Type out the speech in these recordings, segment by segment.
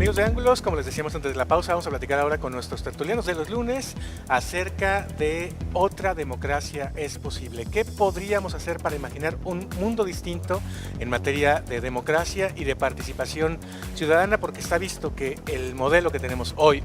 amigos de Ángulos, como les decíamos antes de la pausa, vamos a platicar ahora con nuestros tertulianos de los lunes acerca de otra democracia es posible. ¿Qué podríamos hacer para imaginar un mundo distinto en materia de democracia y de participación ciudadana? Porque está visto que el modelo que tenemos hoy,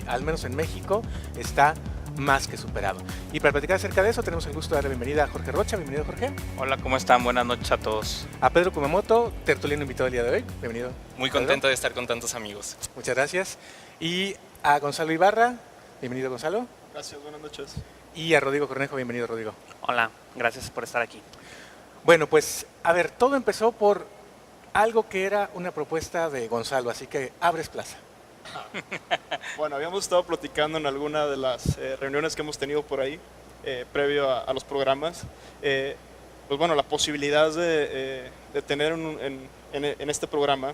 al menos en México, está más que superado. Y para platicar acerca de eso tenemos el gusto de dar la bienvenida a Jorge Rocha. Bienvenido, Jorge. Hola, ¿cómo están? Buenas noches a todos. A Pedro Kumamoto, tertuliano invitado el día de hoy. Bienvenido. Muy contento de estar con tantos amigos. Muchas gracias. Y a Gonzalo Ibarra. Bienvenido, Gonzalo. Gracias, buenas noches. Y a Rodrigo Cornejo. Bienvenido, Rodrigo. Hola, gracias por estar aquí. Bueno, pues, a ver, todo empezó por algo que era una propuesta de Gonzalo, así que abres plaza. Bueno, habíamos estado platicando en alguna de las reuniones que hemos tenido por ahí, previo a los programas, pues bueno, la posibilidad de tener en este programa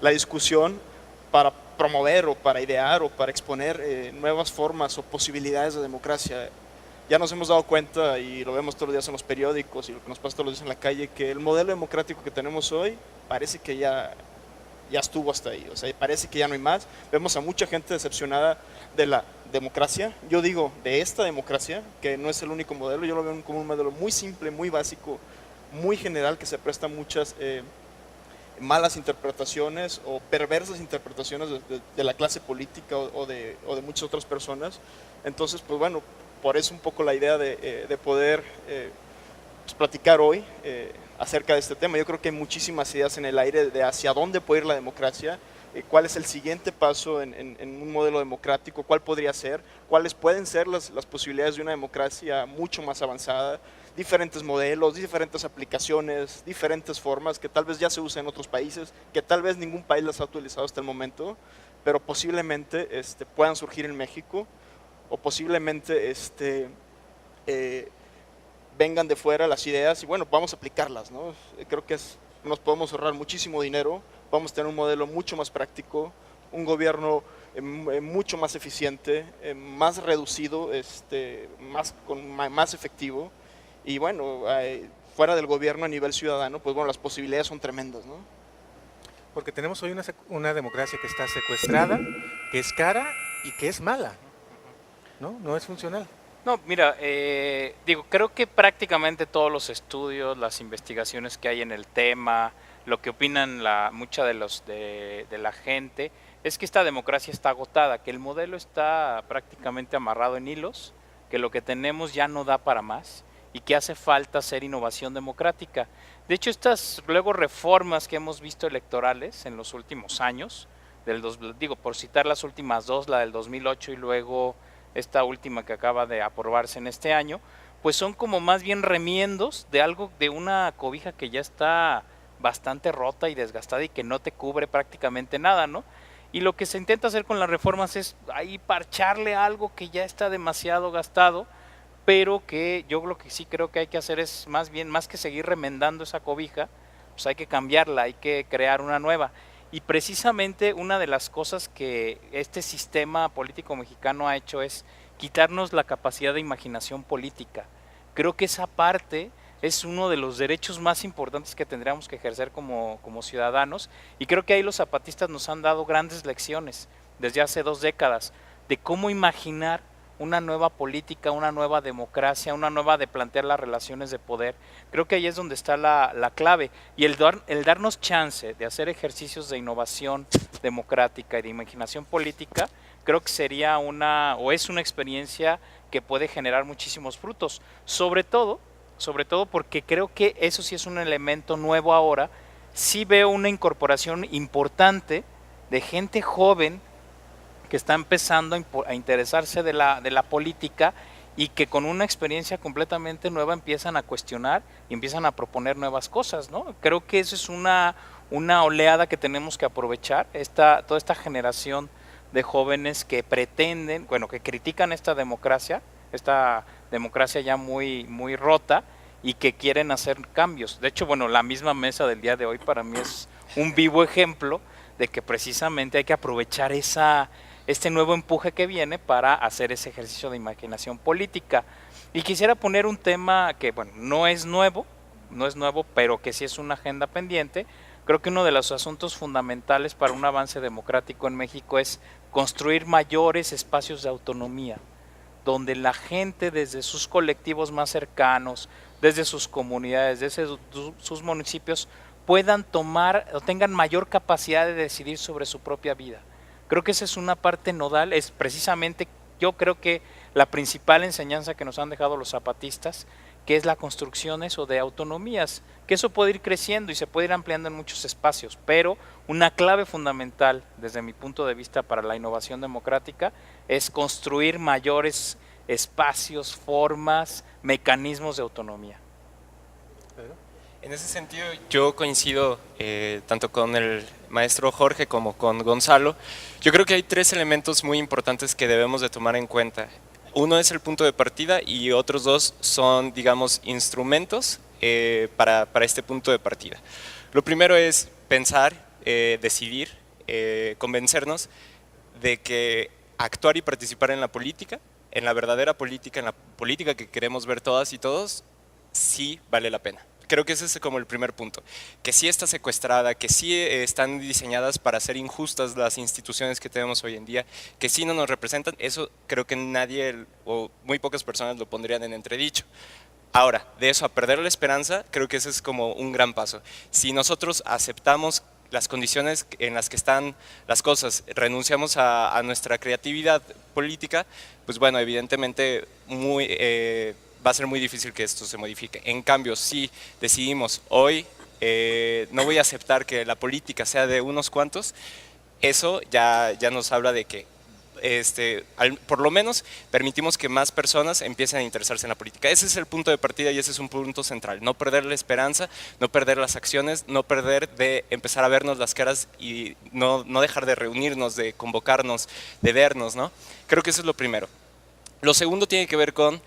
la discusión para promover o para idear o para exponer nuevas formas o posibilidades de democracia. Ya nos hemos dado cuenta, y lo vemos todos los días en los periódicos y lo que nos pasa todos los días en la calle, que el modelo democrático que tenemos hoy parece que ya estuvo hasta ahí, o sea, parece que ya no hay más. Vemos a mucha gente decepcionada de la democracia, yo digo de esta democracia, que no es el único modelo, yo lo veo como un modelo muy simple, muy básico, muy general, que se presta a muchas malas interpretaciones o perversas interpretaciones de la clase política o de muchas otras personas. Entonces, pues bueno, por eso un poco la idea de poder pues, platicar hoy acerca de este tema. Yo creo que hay muchísimas ideas en el aire de hacia dónde puede ir la democracia, cuál es el siguiente paso en un modelo democrático, cuál podría ser, cuáles pueden ser las posibilidades de una democracia mucho más avanzada, diferentes modelos, diferentes aplicaciones, diferentes formas que tal vez ya se usan en otros países, que tal vez ningún país las ha utilizado hasta el momento, pero posiblemente puedan surgir en México, o posiblemente vengan de fuera las ideas y bueno, vamos a aplicarlas, ¿no? Creo que nos podemos ahorrar muchísimo dinero, vamos a tener un modelo mucho más práctico, un gobierno mucho más eficiente, más reducido, más efectivo, y bueno, fuera del gobierno a nivel ciudadano, pues bueno, las posibilidades son tremendas, ¿no? Porque tenemos hoy una democracia que está secuestrada, que es cara y que es mala, ¿no? No es funcional. No, mira, creo que prácticamente todos los estudios, las investigaciones que hay en el tema, lo que opinan mucha de la gente, es que esta democracia está agotada, que el modelo está prácticamente amarrado en hilos, que lo que tenemos ya no da para más y que hace falta hacer innovación democrática. De hecho, estas luego reformas que hemos visto electorales en los últimos años, por citar las últimas dos, la del 2008 y luego esta última que acaba de aprobarse en este año, pues son como más bien remiendos de una cobija que ya está bastante rota y desgastada y que no te cubre prácticamente nada, ¿no? Y lo que se intenta hacer con las reformas es ahí parcharle algo que ya está demasiado gastado, pero que yo lo que sí creo que hay que hacer es más que seguir remendando esa cobija, pues hay que cambiarla, hay que crear una nueva. Y precisamente una de las cosas que este sistema político mexicano ha hecho es quitarnos la capacidad de imaginación política. Creo que esa parte es uno de los derechos más importantes que tendríamos que ejercer como ciudadanos, y creo que ahí los zapatistas nos han dado grandes lecciones desde hace 2 décadas de cómo imaginar una nueva política, una nueva democracia, una nueva de plantear las relaciones de poder. Es que ahí es donde está la clave, y el darnos chance de hacer ejercicios de innovación democrática y de imaginación política, creo que sería es una experiencia que puede generar muchísimos frutos, sobre todo porque creo que eso sí es un elemento nuevo ahora. Sí veo una incorporación importante de gente joven que está empezando a interesarse de la política y que con una experiencia completamente nueva empiezan a cuestionar y empiezan a proponer nuevas cosas, ¿no? Creo que eso es una oleada que tenemos que aprovechar, toda esta generación de jóvenes que pretenden, que critican esta democracia ya muy, muy rota, y que quieren hacer cambios. De hecho, la misma mesa del día de hoy para mí es un vivo ejemplo de que precisamente hay que aprovechar este nuevo empuje que viene para hacer ese ejercicio de imaginación política. Y quisiera poner un tema que, no es nuevo, pero que sí es una agenda pendiente, Creo que uno de los asuntos fundamentales para un avance democrático en México es construir mayores espacios de autonomía, donde la gente desde sus colectivos más cercanos, desde sus comunidades, desde sus municipios, puedan tomar o tengan mayor capacidad de decidir sobre su propia vida. Creo que esa es una parte nodal, es precisamente, yo creo que la principal enseñanza que nos han dejado los zapatistas, que es la construcción eso de autonomías, que eso puede ir creciendo y se puede ir ampliando en muchos espacios, pero una clave fundamental desde mi punto de vista para la innovación democrática es construir mayores espacios, formas, mecanismos de autonomía. En ese sentido, yo coincido tanto con el maestro Jorge como con Gonzalo. Yo creo que hay tres elementos muy importantes que debemos de tomar en cuenta. Uno es el punto de partida y otros dos son, digamos, instrumentos para este punto de partida. Lo primero es pensar, decidir, convencernos de que actuar y participar en la política, en la verdadera política, en la política que queremos ver todas y todos, sí vale la pena. Creo que ese es como el primer punto, que sí está secuestrada, que sí están diseñadas para ser injustas las instituciones que tenemos hoy en día, que sí no nos representan, eso creo que nadie o muy pocas personas lo pondrían en entredicho. Ahora, de eso a perder la esperanza, creo que ese es como un gran paso. Si nosotros aceptamos las condiciones en las que están las cosas, renunciamos a nuestra creatividad política, pues bueno, evidentemente va a ser muy difícil que esto se modifique. En cambio, si decidimos hoy, no voy a aceptar que la política sea de unos cuantos, eso ya nos habla de que por lo menos permitimos que más personas empiecen a interesarse en la política. Ese es el punto de partida y ese es un punto central. No perder la esperanza, no perder las acciones, no perder de empezar a vernos las caras y no dejar de reunirnos, de convocarnos, de vernos, ¿no? Creo que eso es lo primero. Lo segundo tiene que ver con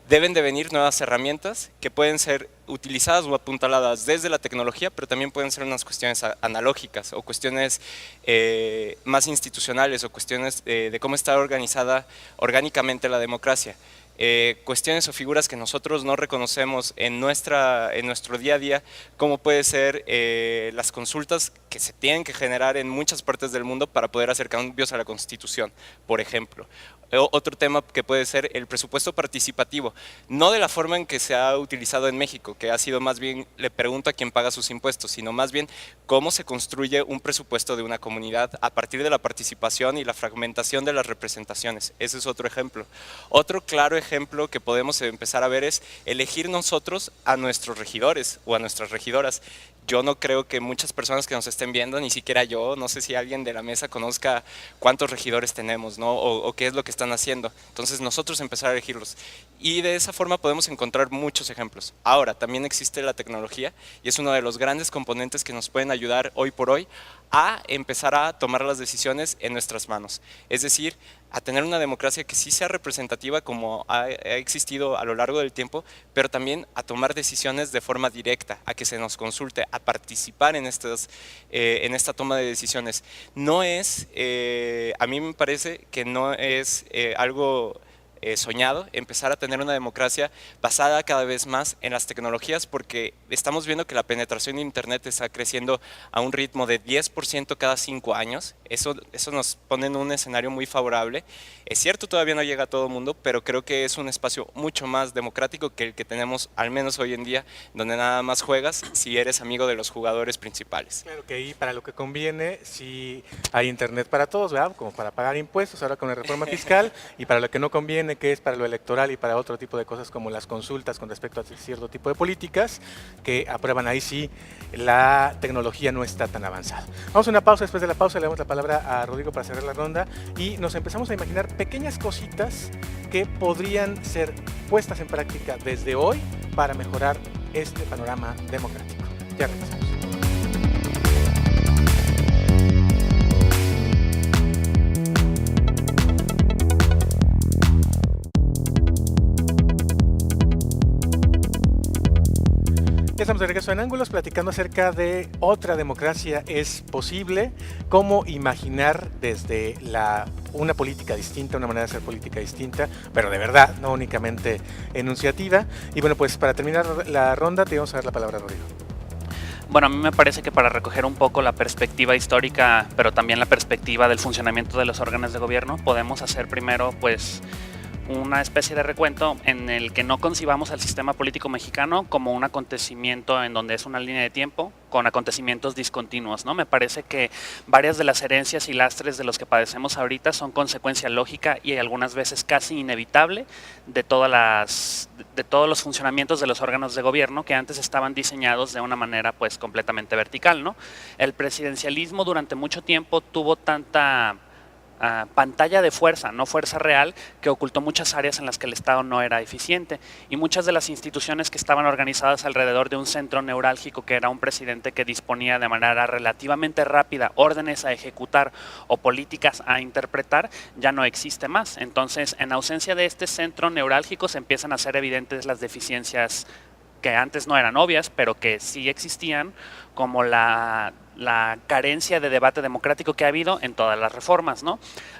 deben de venir nuevas herramientas que pueden ser utilizadas o apuntaladas desde la tecnología, pero también pueden ser unas cuestiones analógicas o cuestiones más institucionales o cuestiones de cómo está organizada orgánicamente la democracia. Cuestiones o figuras que nosotros no reconocemos en nuestro día a día, como puede ser las consultas que se tienen que generar en muchas partes del mundo para poder hacer cambios a la Constitución, por ejemplo. Otro tema que puede ser el presupuesto participativo, no de la forma en que se ha utilizado en México, que ha sido más bien, le pregunto a quién paga sus impuestos, sino más bien cómo se construye un presupuesto de una comunidad a partir de la participación y la fragmentación de las representaciones. Ese es otro ejemplo. Otro claro ejemplo que podemos empezar a ver es elegir nosotros a nuestros regidores o a nuestras regidoras. Yo no creo que muchas personas que nos estén viendo, ni siquiera yo, no sé si alguien de la mesa conozca cuántos regidores tenemos, ¿no? o qué es lo que están haciendo. Entonces nosotros empezar a elegirlos. Y de esa forma podemos encontrar muchos ejemplos. Ahora, también existe la tecnología y es uno de los grandes componentes que nos pueden ayudar hoy por hoy a empezar a tomar las decisiones en nuestras manos. Es decir, a tener una democracia que sí sea representativa como ha existido a lo largo del tiempo, pero también a tomar decisiones de forma directa, a que se nos consulte, a participar en esta toma de decisiones. No es, a mí me parece que no es algo soñado empezar a tener una democracia basada cada vez más en las tecnologías, porque estamos viendo que la penetración de internet está creciendo a un ritmo de 10% cada 5 años. Eso nos pone en un escenario muy favorable. Es cierto, todavía no llega a todo el mundo, pero creo que es un espacio mucho más democrático que el que tenemos, al menos hoy en día, donde nada más juegas si eres amigo de los jugadores principales. Claro que ahí para lo que conviene, sí hay internet para todos, ¿verdad? Como para pagar impuestos ahora con la reforma fiscal, y para lo que no conviene, que es para lo electoral y para otro tipo de cosas como las consultas con respecto a cierto tipo de políticas que aprueban, ahí sí la tecnología no está tan avanzada. Vamos a una pausa, después de la pausa le damos la palabra a Rodrigo para cerrar la ronda y nos empezamos a imaginar pequeñas cositas que podrían ser puestas en práctica desde hoy para mejorar este panorama democrático. Ya regresamos. Ya estamos de regreso en Ángulos platicando acerca de otra democracia es posible, cómo imaginar desde una política distinta, una manera de hacer política distinta, pero de verdad, no únicamente enunciativa. Y bueno, pues para terminar la ronda te vamos a dar la palabra, Rodrigo. Bueno, a mí me parece que para recoger un poco la perspectiva histórica, pero también la perspectiva del funcionamiento de los órganos de gobierno, podemos hacer primero, pues, una especie de recuento en el que no concibamos al sistema político mexicano como un acontecimiento en donde es una línea de tiempo con acontecimientos discontinuos, ¿no? Me parece que varias de las herencias y lastres de los que padecemos ahorita son consecuencia lógica y algunas veces casi inevitable de todos los funcionamientos de los órganos de gobierno que antes estaban diseñados de una manera pues completamente vertical, ¿no? El presidencialismo durante mucho tiempo tuvo tanta pantalla de fuerza, no fuerza real, que ocultó muchas áreas en las que el Estado no era eficiente, y muchas de las instituciones que estaban organizadas alrededor de un centro neurálgico que era un presidente que disponía de manera relativamente rápida órdenes a ejecutar o políticas a interpretar, ya no existe más. Entonces, en ausencia de este centro neurálgico se empiezan a hacer evidentes las deficiencias que antes no eran obvias, pero que sí existían, como la carencia de debate democrático que ha habido en todas las reformas, ¿no?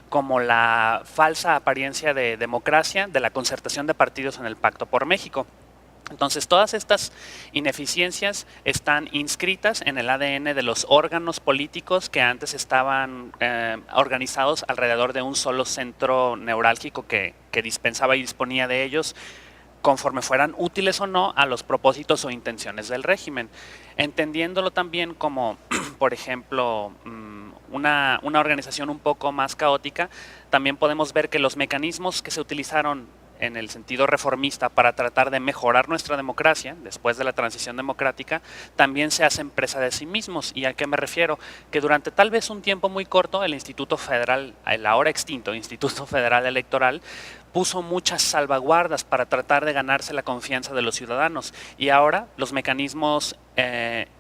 Como la falsa apariencia de democracia, de la concertación de partidos en el Pacto por México. Entonces, todas estas ineficiencias están inscritas en el ADN de los órganos políticos que antes estaban organizados alrededor de un solo centro neurálgico que dispensaba y disponía de ellos conforme fueran útiles o no a los propósitos o intenciones del régimen, entendiéndolo también como, por ejemplo, una organización un poco más caótica. También podemos ver que los mecanismos que se utilizaron en el sentido reformista para tratar de mejorar nuestra democracia después de la transición democrática también se hacen presa de sí mismos. ¿Y a qué me refiero? Que durante tal vez un tiempo muy corto el Instituto Federal, el ahora extinto Instituto Federal Electoral, puso muchas salvaguardas para tratar de ganarse la confianza de los ciudadanos, y ahora los mecanismos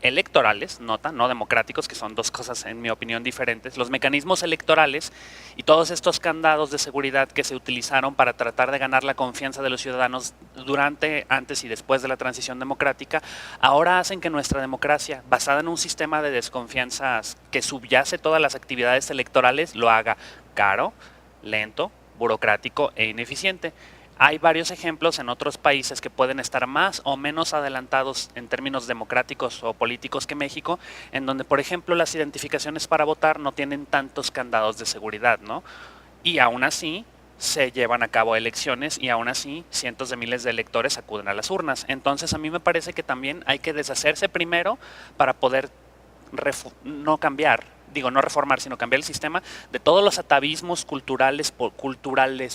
electorales, nota, no democráticos, que son dos cosas en mi opinión diferentes, los mecanismos electorales y todos estos candados de seguridad que se utilizaron para tratar de ganar la confianza de los ciudadanos durante, antes y después de la transición democrática, ahora hacen que nuestra democracia, basada en un sistema de desconfianzas que subyace todas las actividades electorales, lo haga caro, lento, burocrático e ineficiente. Hay varios ejemplos en otros países que pueden estar más o menos adelantados en términos democráticos o políticos que México, en donde, por ejemplo, las identificaciones para votar no tienen tantos candados de seguridad, ¿no? Y aún así se llevan a cabo elecciones y aún así cientos de miles de electores acuden a las urnas. Entonces, a mí me parece que también hay que deshacerse primero para poder no reformar, sino cambiar el sistema de todos los atavismos culturales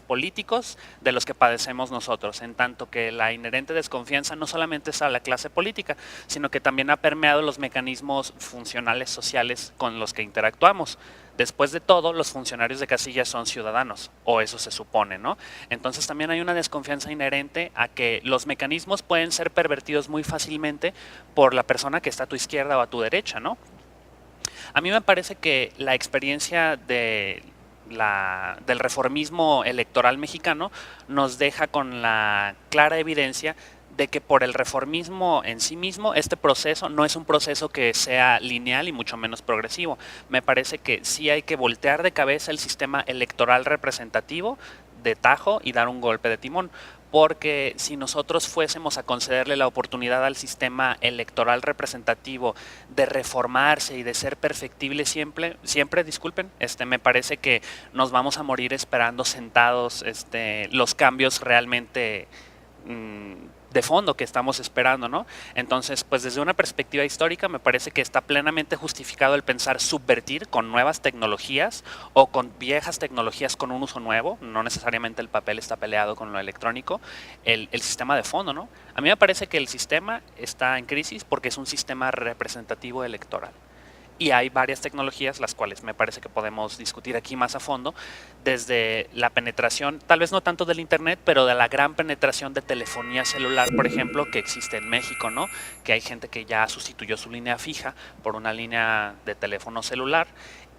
políticos de los que padecemos nosotros, en tanto que la inherente desconfianza no solamente es a la clase política, sino que también ha permeado los mecanismos funcionales sociales con los que interactuamos. Después de todo, los funcionarios de casilla son ciudadanos, o eso se supone, ¿no? Entonces también hay una desconfianza inherente a que los mecanismos pueden ser pervertidos muy fácilmente por la persona que está a tu izquierda o a tu derecha, ¿no? A mí me parece que la experiencia del reformismo electoral mexicano nos deja con la clara evidencia de que por el reformismo en sí mismo, este proceso no es un proceso que sea lineal y mucho menos progresivo. Me parece que sí hay que voltear de cabeza el sistema electoral representativo de tajo y dar un golpe de timón, porque si nosotros fuésemos a concederle la oportunidad al sistema electoral representativo de reformarse y de ser perfectible siempre, me parece que nos vamos a morir esperando sentados los cambios realmente de fondo que estamos esperando, ¿no? Entonces, pues desde una perspectiva histórica me parece que está plenamente justificado el pensar subvertir con nuevas tecnologías o con viejas tecnologías con un uso nuevo, no necesariamente el papel está peleado con lo electrónico, el sistema de fondo, ¿no? A mí me parece que el sistema está en crisis porque es un sistema representativo electoral. Y hay varias tecnologías, las cuales me parece que podemos discutir aquí más a fondo, desde la penetración, tal vez no tanto del internet, pero de la gran penetración de telefonía celular, por ejemplo, que existe en México, ¿no? Que hay gente que ya sustituyó su línea fija por una línea de teléfono celular,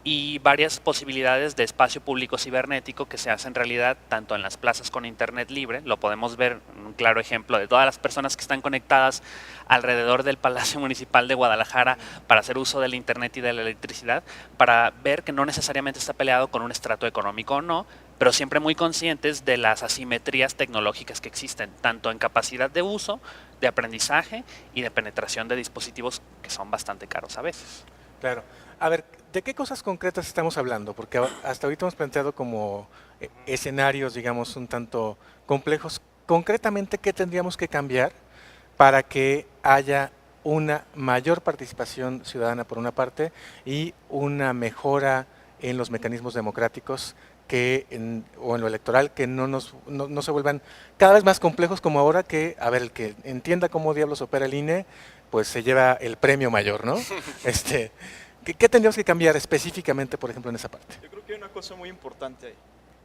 y varias posibilidades de espacio público cibernético que se hacen realidad tanto en las plazas con internet libre, lo podemos ver en un claro ejemplo de todas las personas que están conectadas alrededor del Palacio Municipal de Guadalajara para hacer uso del internet y de la electricidad, para ver que no necesariamente está peleado con un estrato económico o no, pero siempre muy conscientes de las asimetrías tecnológicas que existen, tanto en capacidad de uso, de aprendizaje y de penetración de dispositivos que son bastante caros a veces. Claro. A ver, ¿de qué cosas concretas estamos hablando? Porque hasta ahorita hemos planteado como escenarios, digamos, un tanto complejos. Concretamente, ¿qué tendríamos que cambiar para que haya una mayor participación ciudadana por una parte y una mejora en los mecanismos democráticos o en lo electoral, que no se vuelvan cada vez más complejos como ahora, que, a ver, el que entienda cómo diablos opera el INE, pues se lleva el premio mayor, ¿no? ¿Qué tendríamos que cambiar específicamente, por ejemplo, en esa parte? Yo creo que hay una cosa muy importante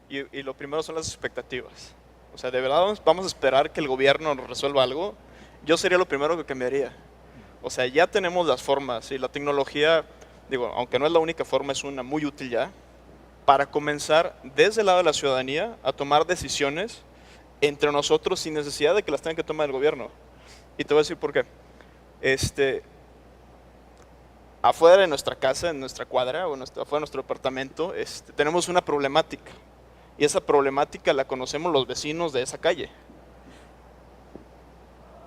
ahí, y lo primero son las expectativas. O sea, ¿de verdad vamos a esperar que el gobierno nos resuelva algo? Yo sería lo primero que cambiaría. O sea, ya tenemos las formas y la tecnología, digo, aunque no es la única forma, es una muy útil ya, para comenzar desde el lado de la ciudadanía a tomar decisiones entre nosotros sin necesidad de que las tenga que tomar el gobierno. Y te voy a decir por qué. Afuera de nuestra casa, en nuestra cuadra o afuera de nuestro departamento, tenemos una problemática. Y esa problemática la conocemos los vecinos de esa calle.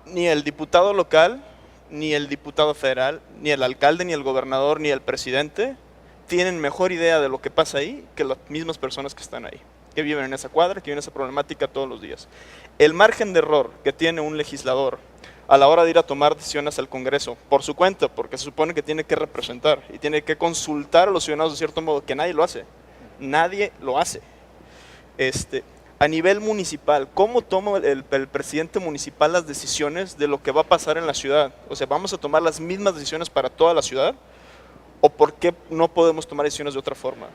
Ni el diputado local, ni el diputado federal, ni el alcalde, ni el gobernador, ni el presidente tienen mejor idea de lo que pasa ahí que las mismas personas que están ahí, que viven en esa cuadra, que viven esa problemática todos los días. El margen de error que tiene un legislador a la hora de ir a tomar decisiones al Congreso, por su cuenta, porque se supone que tiene que representar y tiene que consultar a los ciudadanos de cierto modo, que nadie lo hace. Nadie lo hace. A nivel municipal, ¿cómo toma el presidente municipal las decisiones de lo que va a pasar en la ciudad? O sea, ¿vamos a tomar las mismas decisiones para toda la ciudad? ¿O por qué no podemos tomar decisiones de otra forma?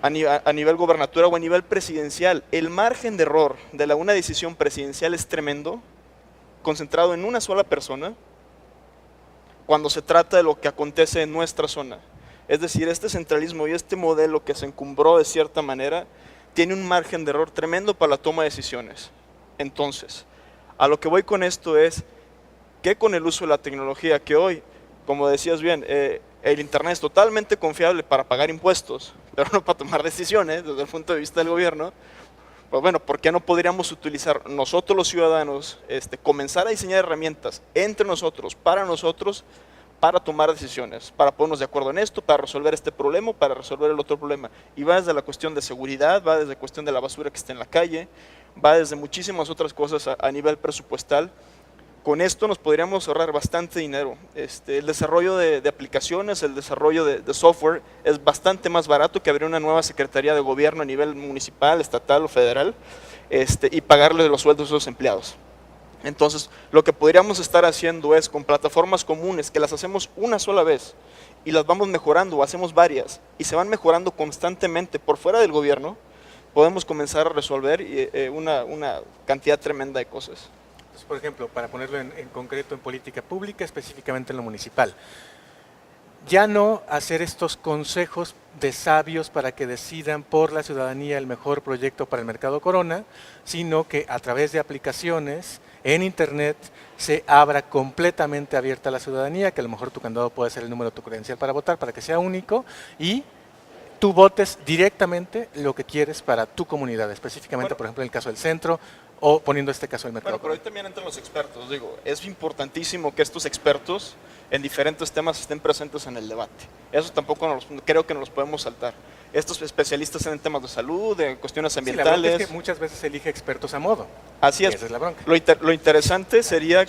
A nivel gobernatura o a nivel presidencial, el margen de error de una decisión presidencial es tremendo, concentrado en una sola persona, cuando se trata de lo que acontece en nuestra zona. Es decir, este centralismo y este modelo que se encumbró de cierta manera, tiene un margen de error tremendo para la toma de decisiones. Entonces, a lo que voy con esto es que con el uso de la tecnología, que hoy, como decías bien, el internet es totalmente confiable para pagar impuestos, pero no para tomar decisiones desde el punto de vista del gobierno. Pues bueno, ¿por qué no podríamos utilizar nosotros los ciudadanos, comenzar a diseñar herramientas entre nosotros, para tomar decisiones, para ponernos de acuerdo en esto, para resolver este problema, para resolver el otro problema? Y va desde la cuestión de seguridad, va desde la cuestión de la basura que está en la calle, va desde muchísimas otras cosas a nivel presupuestal. Con esto nos podríamos ahorrar bastante dinero. El desarrollo de aplicaciones, el desarrollo de software es bastante más barato que abrir una nueva secretaría de gobierno a nivel municipal, estatal o federal, y pagarle los sueldos a los empleados. Entonces, lo que podríamos estar haciendo es con plataformas comunes que las hacemos una sola vez y las vamos mejorando, o hacemos varias y se van mejorando constantemente por fuera del gobierno, podemos comenzar a resolver una cantidad tremenda de cosas. Entonces, por ejemplo, para ponerlo en concreto en política pública, específicamente en lo municipal, ya no hacer estos consejos de sabios para que decidan por la ciudadanía el mejor proyecto para el mercado Corona, sino que a través de aplicaciones en internet se abra completamente abierta a la ciudadanía, que a lo mejor tu candado puede ser el número de tu credencial para votar, para que sea único, y tú votes directamente lo que quieres para tu comunidad, específicamente, por ejemplo, en el caso del centro, o poniendo este caso del mercado. Bueno, pero ahí también entran los expertos. Digo, es importantísimo que estos expertos en diferentes temas estén presentes en el debate. Eso tampoco creo que no los podemos saltar. Estos especialistas en temas de salud, en cuestiones ambientales. Sí, la bronca es que muchas veces elige expertos a modo. Así es. Esa es la bronca. Lo interesante sería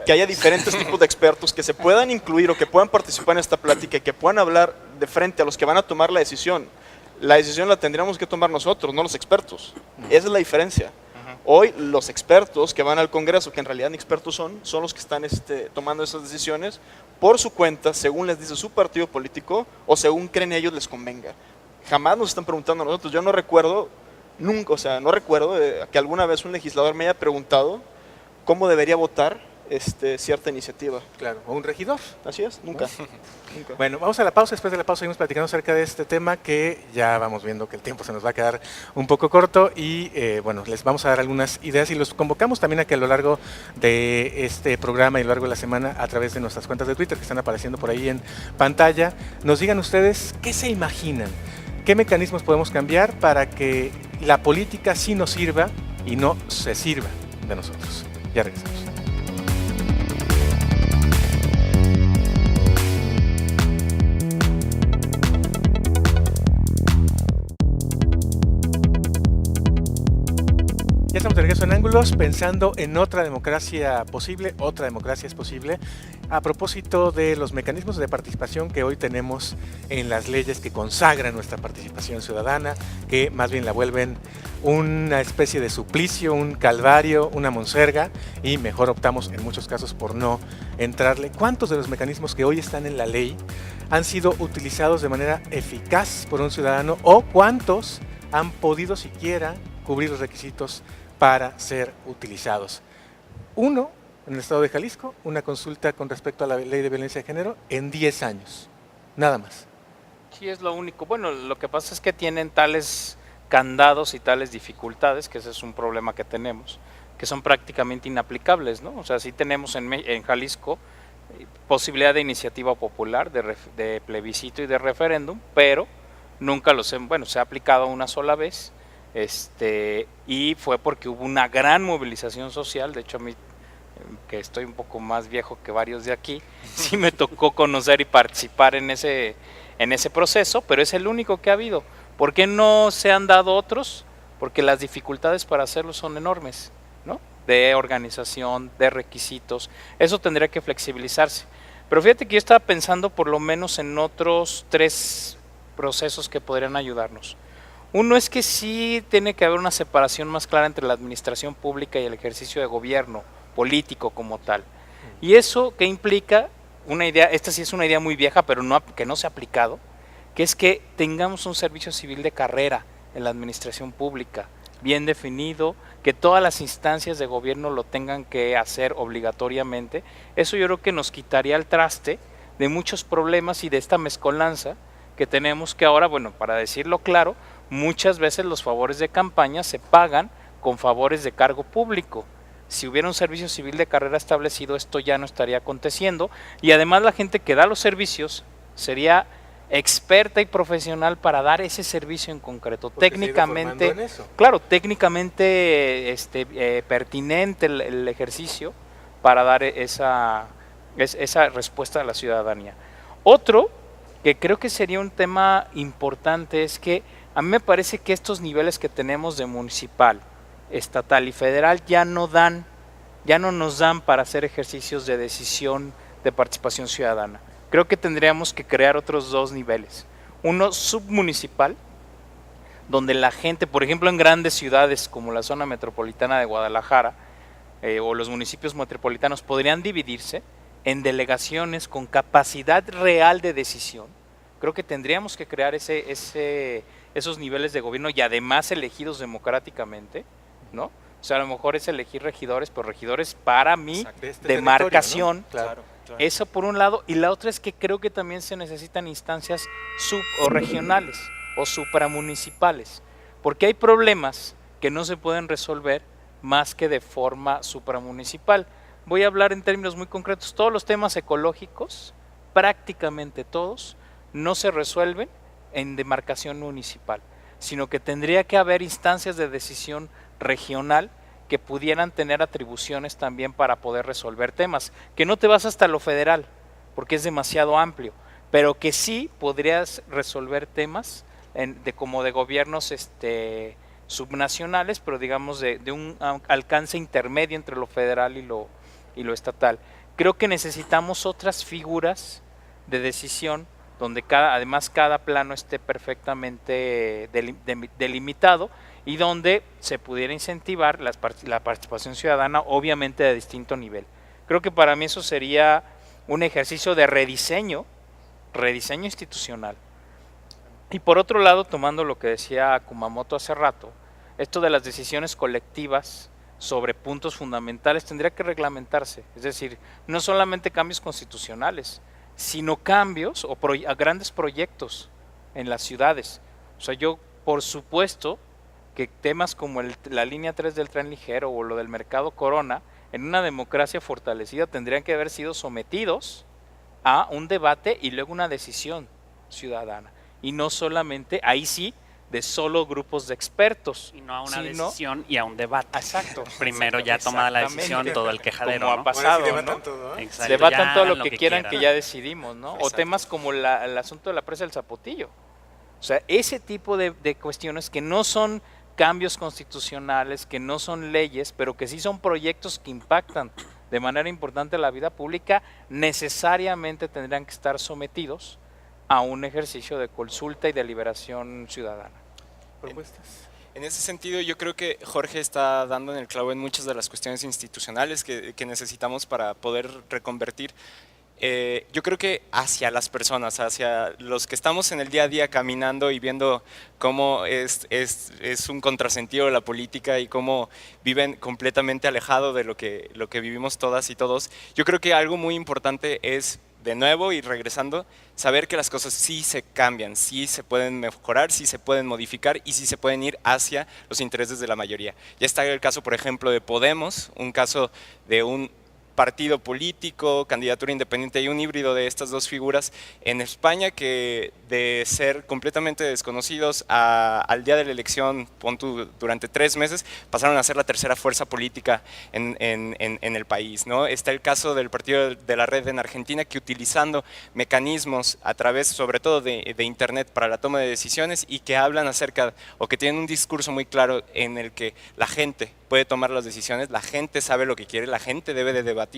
que haya diferentes tipos de expertos que se puedan incluir o que puedan participar en esta plática y que puedan hablar de frente a los que van a tomar la decisión. La decisión la tendríamos que tomar nosotros, no los expertos. Esa es la diferencia. Hoy los expertos que van al Congreso, que en realidad ni expertos son los que están tomando esas decisiones por su cuenta, según les dice su partido político o según creen ellos les convenga. Jamás nos están preguntando a nosotros. Yo no recuerdo, nunca, no recuerdo que alguna vez un legislador me haya preguntado cómo debería votar cierta iniciativa. Claro, o un regidor. Así es, nunca. Nunca. Bueno, vamos a la pausa. Después de la pausa seguimos platicando acerca de este tema que ya vamos viendo que el tiempo se nos va a quedar un poco corto y bueno, les vamos a dar algunas ideas y los convocamos también a que a lo largo de este programa y a lo largo de la semana a través de nuestras cuentas de Twitter que están apareciendo por ahí en pantalla, nos digan ustedes qué se imaginan, qué mecanismos podemos cambiar para que la política sí nos sirva y no se sirva de nosotros. Ya regresamos. Ya estamos de regreso en Ángulos, pensando en otra democracia posible, otra democracia es posible, a propósito de los mecanismos de participación que hoy tenemos en las leyes que consagran nuestra participación ciudadana, que más bien la vuelven una especie de suplicio, un calvario, una monserga, y mejor optamos en muchos casos por no entrarle. ¿Cuántos de los mecanismos que hoy están en la ley han sido utilizados de manera eficaz por un ciudadano o cuántos han podido siquiera cubrir los requisitos para ser utilizados? Uno, en el estado de Jalisco, una consulta con respecto a la ley de violencia de género en 10 años, nada más. Sí, es lo único. Bueno, lo que pasa es que tienen tales candados y tales dificultades, que ese es un problema que tenemos, que son prácticamente inaplicables, ¿no? O sea, sí tenemos en Jalisco posibilidad de iniciativa popular, de plebiscito y de referéndum, pero nunca se ha aplicado una sola vez. Y fue porque hubo una gran movilización social. De hecho, a mí, que estoy un poco más viejo que varios de aquí, sí me tocó conocer y participar en ese proceso, pero es el único que ha habido. ¿Por qué no se han dado otros? Porque las dificultades para hacerlo son enormes, ¿no? De organización, de requisitos, eso tendría que flexibilizarse. Pero fíjate que yo estaba pensando por lo menos en otros 3 procesos que podrían ayudarnos. Uno es que sí tiene que haber una separación más clara entre la administración pública y el ejercicio de gobierno político como tal. ¿Y eso qué implica? Una idea, esta sí es una idea muy vieja, pero que no se ha aplicado, que es que tengamos un servicio civil de carrera en la administración pública, bien definido, que todas las instancias de gobierno lo tengan que hacer obligatoriamente. Eso yo creo que nos quitaría el traste de muchos problemas y de esta mezcolanza que tenemos, que ahora, bueno, para decirlo claro, muchas veces los favores de campaña se pagan con favores de cargo público. Si hubiera un servicio civil de carrera establecido, esto ya no estaría aconteciendo, y además la gente que da los servicios sería experta y profesional para dar ese servicio en concreto. Porque técnicamente, en eso. claro, técnicamente pertinente el ejercicio para dar esa respuesta a la ciudadanía. Otro que creo que sería un tema importante es que a mí me parece que estos niveles que tenemos de municipal, estatal y federal ya no nos dan para hacer ejercicios de decisión de participación ciudadana. Creo que tendríamos que crear otros 2 niveles. Uno submunicipal, donde la gente, por ejemplo en grandes ciudades como la zona metropolitana de Guadalajara o los municipios metropolitanos, podrían dividirse en delegaciones con capacidad real de decisión. Creo que tendríamos que crear esos niveles de gobierno y además elegidos democráticamente, ¿no? O sea, a lo mejor es elegir regidores, pero regidores para mi demarcación, ¿no? Claro. Eso por un lado, y la otra es que creo que también se necesitan instancias o regionales o supramunicipales, porque hay problemas que no se pueden resolver más que de forma supramunicipal. Voy a hablar en términos muy concretos. Todos los temas ecológicos, prácticamente todos, no se resuelven en demarcación municipal, sino que tendría que haber instancias de decisión regional que pudieran tener atribuciones también para poder resolver temas, que no te vas hasta lo federal, porque es demasiado amplio, pero que sí podrías resolver temas como de gobiernos subnacionales, pero digamos de un alcance intermedio entre lo federal y lo estatal. Creo que necesitamos otras figuras de decisión donde además cada plano esté perfectamente delimitado y donde se pudiera incentivar la participación ciudadana, obviamente de distinto nivel. Creo que para mí eso sería un ejercicio de rediseño institucional. Y por otro lado, tomando lo que decía Kumamoto hace rato, esto de las decisiones colectivas sobre puntos fundamentales tendría que reglamentarse. Es decir, no solamente cambios constitucionales, sino cambios o a grandes proyectos en las ciudades. O sea, yo, por supuesto, que temas como la línea 3 del tren ligero o lo del mercado Corona, en una democracia fortalecida tendrían que haber sido sometidos a un debate y luego una decisión ciudadana. Y no solamente, ahí sí, de solo grupos de expertos. Y no a una decisión y a un debate. Exacto. Primero ya tomada la decisión, todo el quejadero, como ¿no? ha pasado, Bueno, ¿no? todo, ¿eh? Exacto, Debatan ya todo lo que quieran, quieran, que ya decidimos, ¿no? Exacto. O temas como el asunto de la presa del Zapotillo. O sea, ese tipo de cuestiones que no son cambios constitucionales, que no son leyes, pero que sí son proyectos que impactan de manera importante la vida pública, necesariamente tendrán que estar sometidos a un ejercicio de consulta y deliberación ciudadana. ¿Propuestas? En ese sentido, yo creo que Jorge está dando en el clavo en muchas de las cuestiones institucionales que necesitamos para poder reconvertir. Yo creo que hacia las personas, hacia los que estamos en el día a día caminando y viendo cómo es un contrasentido la política y cómo viven completamente alejado de lo que vivimos todas y todos, yo creo que algo muy importante es, de nuevo y regresando, saber que las cosas sí se cambian, sí se pueden mejorar, sí se pueden modificar y sí se pueden ir hacia los intereses de la mayoría. Ya está el caso, por ejemplo, de Podemos, un caso de un partido político, candidatura independiente y un híbrido de estas dos figuras en España, que de ser completamente desconocidos al día de la elección, durante 3 meses, pasaron a ser la tercera fuerza política en el país, ¿no? Está el caso del Partido de la Red en Argentina, que utilizando mecanismos a través sobre todo de internet para la toma de decisiones y que hablan acerca, o que tienen un discurso muy claro en el que la gente puede tomar las decisiones, la gente sabe lo que quiere, la gente debe de debatir,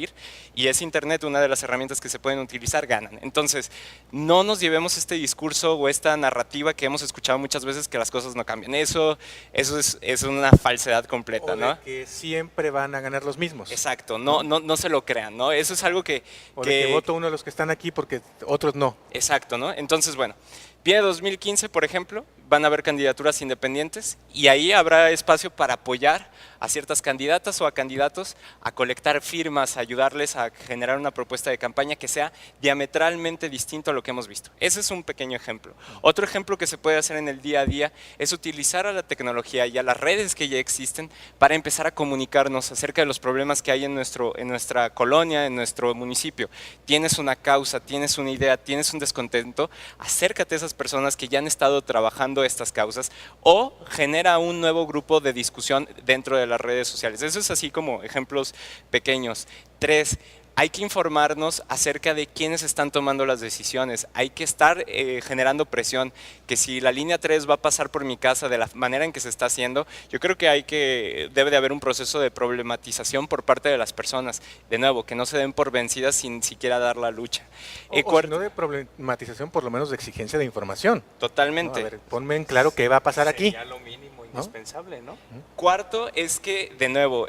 y es internet una de las herramientas que se pueden utilizar, ganan. Entonces, no nos llevemos este discurso o esta narrativa que hemos escuchado muchas veces, que las cosas no cambian. Eso es una falsedad completa, O de ¿no? que siempre van a ganar los mismos. Exacto, no se lo crean, ¿no? Eso es algo que... O de que voto uno de los que están aquí porque otros no. Exacto, ¿no? Entonces, bueno, viene 2015, por ejemplo, van a haber candidaturas independientes y ahí habrá espacio para apoyar a ciertas candidatas o a candidatos, a colectar firmas, a ayudarles a generar una propuesta de campaña que sea diametralmente distinto a lo que hemos visto. Ese es un pequeño ejemplo. Otro ejemplo que se puede hacer en el día a día es utilizar a la tecnología y a las redes que ya existen para empezar a comunicarnos acerca de los problemas que hay en nuestra colonia, en nuestro municipio. Tienes una causa, tienes una idea, tienes un descontento, acércate a esas personas que ya han estado trabajando estas causas, o genera un nuevo grupo de discusión dentro de las redes sociales. Eso es así como ejemplos pequeños. 3, hay que informarnos acerca de quiénes están tomando las decisiones, hay que estar generando presión, que si la línea 3 va a pasar por mi casa de la manera en que se está haciendo, yo creo que debe de haber un proceso de problematización por parte de las personas, de nuevo, que no se den por vencidas sin siquiera dar la lucha. O si no de problematización, por lo menos de exigencia de información. Totalmente. ¿No? A ver, ponme en claro qué va a pasar aquí. Sería lo mínimo indispensable, ¿no? Cuarto es que, de nuevo,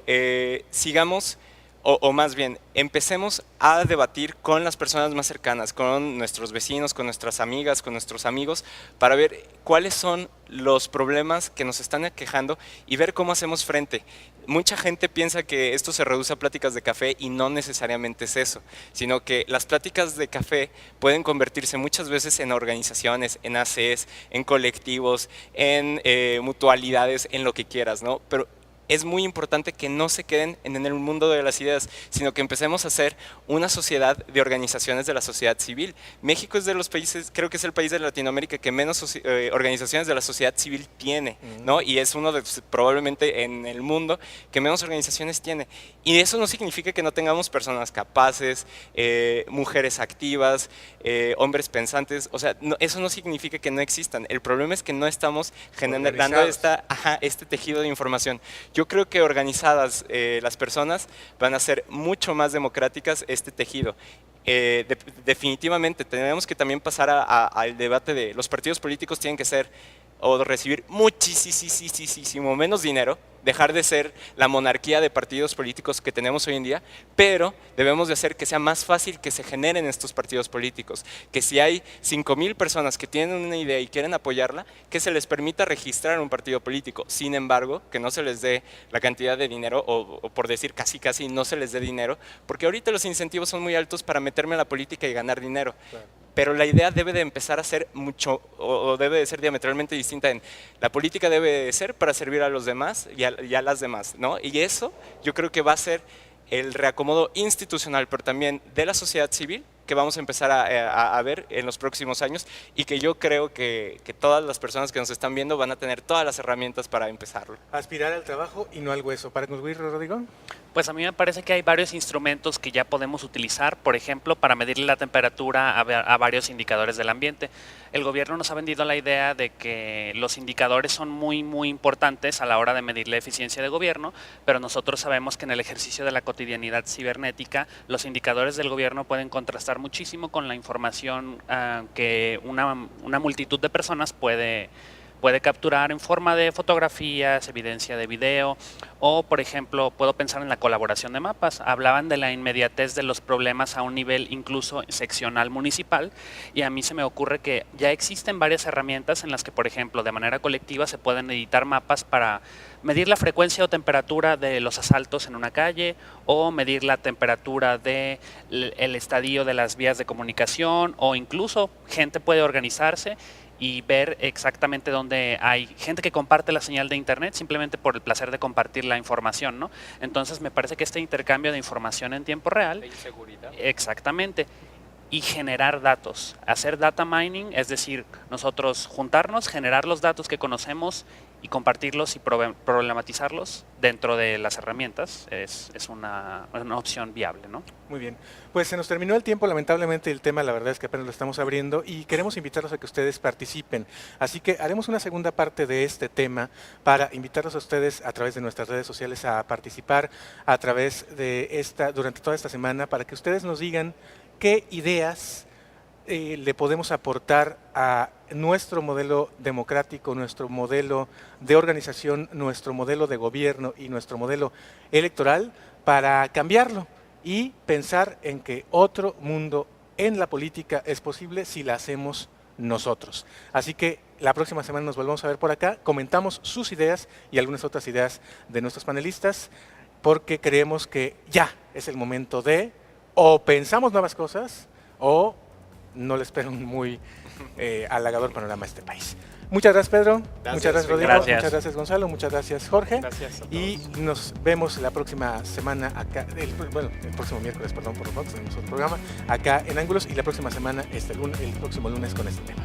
sigamos, o más bien, empecemos a debatir con las personas más cercanas, con nuestros vecinos, con nuestras amigas, con nuestros amigos, para ver cuáles son los problemas que nos están aquejando y ver cómo hacemos frente. Mucha gente piensa que esto se reduce a pláticas de café y no necesariamente es eso, sino que las pláticas de café pueden convertirse muchas veces en organizaciones, en ACs, en colectivos, en mutualidades, en lo que quieras, ¿no? Pero es muy importante que no se queden en el mundo de las ideas, sino que empecemos a hacer una sociedad de organizaciones de la sociedad civil. México es de los países, creo que es el país de Latinoamérica que menos organizaciones de la sociedad civil tiene, ¿no? Y es uno de, probablemente en el mundo, que menos organizaciones tiene. Y eso no significa que no tengamos personas capaces, mujeres activas, hombres pensantes, o sea, eso no significa que no existan. El problema es que no estamos generando este tejido de información. Yo creo que organizadas las personas van a ser mucho más democráticas este tejido. Definitivamente tenemos que también pasar al debate de los partidos políticos tienen que ser o recibir muchísimo menos dinero dejar de ser la monarquía de partidos políticos que tenemos hoy en día, pero debemos de hacer que sea más fácil que se generen estos partidos políticos, que si hay 5,000 personas que tienen una idea y quieren apoyarla, que se les permita registrar un partido político. Sin embargo, que no se les dé la cantidad de dinero, o por decir casi no se les dé dinero, porque ahorita los incentivos son muy altos para meterme a la política y ganar dinero. Claro. Pero la idea debe de empezar a ser mucho, o debe de ser diametralmente distinta en la política debe de ser para servir a los demás y a las demás, ¿no? Y eso yo creo que va a ser el reacomodo institucional, pero también de la sociedad civil, que vamos a empezar a ver en los próximos años y que yo creo que todas las personas que nos están viendo van a tener todas las herramientas para empezarlo. Aspirar al trabajo y no al hueso. ¿Para concluir, Rodrigo? Pues a mí me parece que hay varios instrumentos que ya podemos utilizar, por ejemplo, para medirle la temperatura a varios indicadores del ambiente. El gobierno nos ha vendido la idea de que los indicadores son muy importantes a la hora de medir la eficiencia de gobierno, pero nosotros sabemos que en el ejercicio de la cotidianidad cibernética los indicadores del gobierno pueden contrastar muchísimo con la información que una multitud de personas puede capturar en forma de fotografías, evidencia de video, o por ejemplo puedo pensar en la colaboración de mapas. Hablaban de la inmediatez de los problemas a un nivel incluso seccional municipal, y a mí se me ocurre que ya existen varias herramientas en las que, por ejemplo, de manera colectiva se pueden editar mapas para medir la frecuencia o temperatura de los asaltos en una calle, o medir la temperatura del estadio de las vías de comunicación, o incluso gente puede organizarse y ver exactamente dónde hay gente que comparte la señal de internet simplemente por el placer de compartir la información, ¿no? Entonces me parece que este intercambio de información en tiempo real, de inseguridad. Exactamente, y generar datos, hacer data mining, es decir, nosotros juntarnos, generar los datos que conocemos y compartirlos y problematizarlos dentro de las herramientas es una opción viable, ¿no? Muy bien, pues se nos terminó el tiempo, lamentablemente el tema la verdad es que apenas lo estamos abriendo y queremos invitarlos a que ustedes participen, así que haremos una segunda parte de este tema para invitarlos a ustedes a través de nuestras redes sociales a participar a través de durante toda esta semana, para que ustedes nos digan qué ideas le podemos aportar a nuestro modelo democrático, nuestro modelo de organización, nuestro modelo de gobierno y nuestro modelo electoral para cambiarlo y pensar en que otro mundo en la política es posible si la hacemos nosotros. Así que la próxima semana nos volvemos a ver por acá, comentamos sus ideas y algunas otras ideas de nuestros panelistas, porque creemos que ya es el momento de o pensamos nuevas cosas o no les espero un muy halagador panorama a este país. Muchas gracias, Pedro. Muchas gracias, Rodrigo. Gracias. Muchas gracias, Gonzalo. Muchas gracias, Jorge. Gracias a todos. Y nos vemos la próxima semana acá, el próximo miércoles, perdón por lo tanto, tenemos otro programa acá en Ángulos, y la próxima semana, el próximo lunes con este tema.